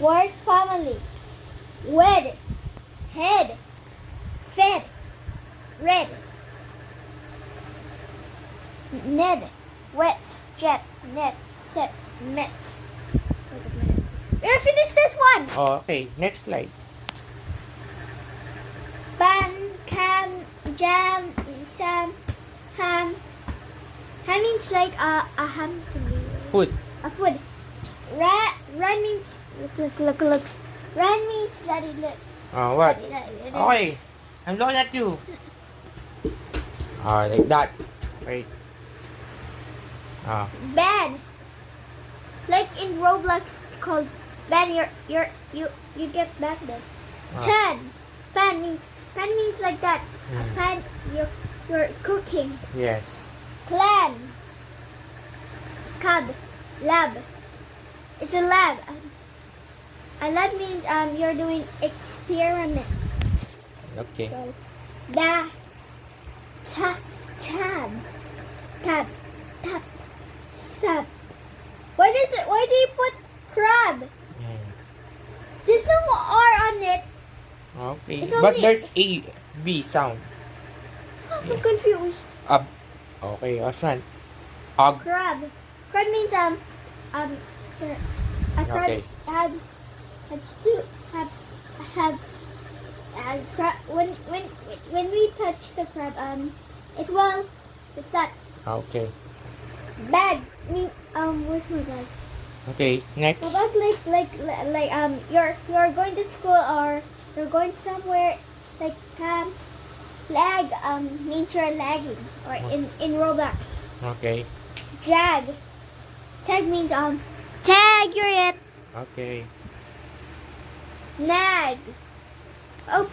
Word family. Wed. Head. Fed. Red. Ned. Wet. Jet. Net. Set. Met. Wait a minute. We're finished this one. Oh, okay. Next slide. Ban. Cam. Jam. Sam. Ham. Ham means like a ham to me. Food. A food. Run means look. Run means daddy look. Oh, what? Daddy. Okay. I'm looking at you. Oh, like that. Wait. Ah. Ban. Like in Roblox, it's called ban. You get back there. Ah. Pan means like that. A Hmm. pan. You're cooking. Yes. Clan. Cub. Lab. It's a lab. A lab means you're doing experiment. Okay. So, tab, tap, sub. Why do you put crab? Hmm. There's no R on it. Okay. It's But only- there's a V sound. I'm confused. Up. Okay, Osman. Og. Crab. Crab means a crab Okay. has two crab. When we touch the crab, it will. It's that Okay. bag. Where's my bag? Okay, next. How about you're going to school or you're going somewhere like lag means you're lagging or in Roblox. Okay. Tag means tag you're it. Okay. Nag. Oops.